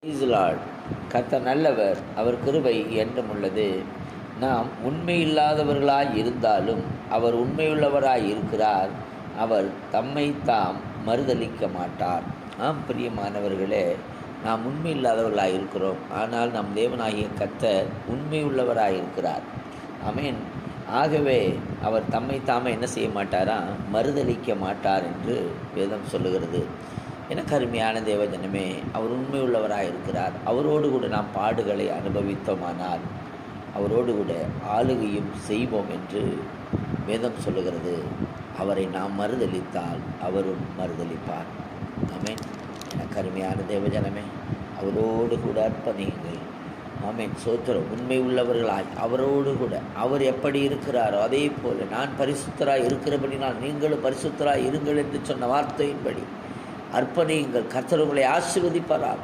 Price Lord. கர்த்தர் நல்லவர், அவர் கிருபை என்றும் உள்ளது. நாம் உண்மையில்லாதவர்களாய் இருந்தாலும் அவர் உண்மையுள்ளவராய் இருக்கிறார். அவர் தம்மை தாம் மறுதலிக்க மாட்டார். பிரியமானவர்களே, நாம் உண்மையில்லாதவர்களாய் இருக்கிறோம். ஆனால் நம் தேவனாகிய கர்த்தர் உண்மையுள்ளவராய் இருக்கிறார். ஆமென். ஆகவே அவர் தம்மை தாமே என்ன செய்ய மாட்டாரா? மறுதலிக்க மாட்டார் என்று வேதம் சொல்லுகிறது. எனக்கு அருமையான தேவஜனமே, அவர் உண்மையுள்ளவராக இருக்கிறார். அவரோடு கூட நாம் பாடுகளை அனுபவித்தோமானால் அவரோடு கூட ஆளுகையும் செய்வோம் என்று வேதம் சொல்லுகிறது. அவரை நாம் மறுதலித்தால் அவரும் மறுதலிப்பார். ஆமென். எனக்கு அருமையான தேவஜனமே, அவரோடு கூட அர்ப்பணியுங்கள். ஆமென். சோத்திரம். உண்மை உள்ளவர்களாய் அவரோடு கூட அவர் எப்படி இருக்கிறாரோ அதே போல நான் பரிசுத்தராய் இருக்கிறபடினால் நீங்களும் பரிசுத்தராய் இருங்கள் என்று சொன்ன வார்த்தையின்படி அர்ப்பணியுங்கள். கர்த்தர் உங்களை ஆசீர்வதிப்பாராக.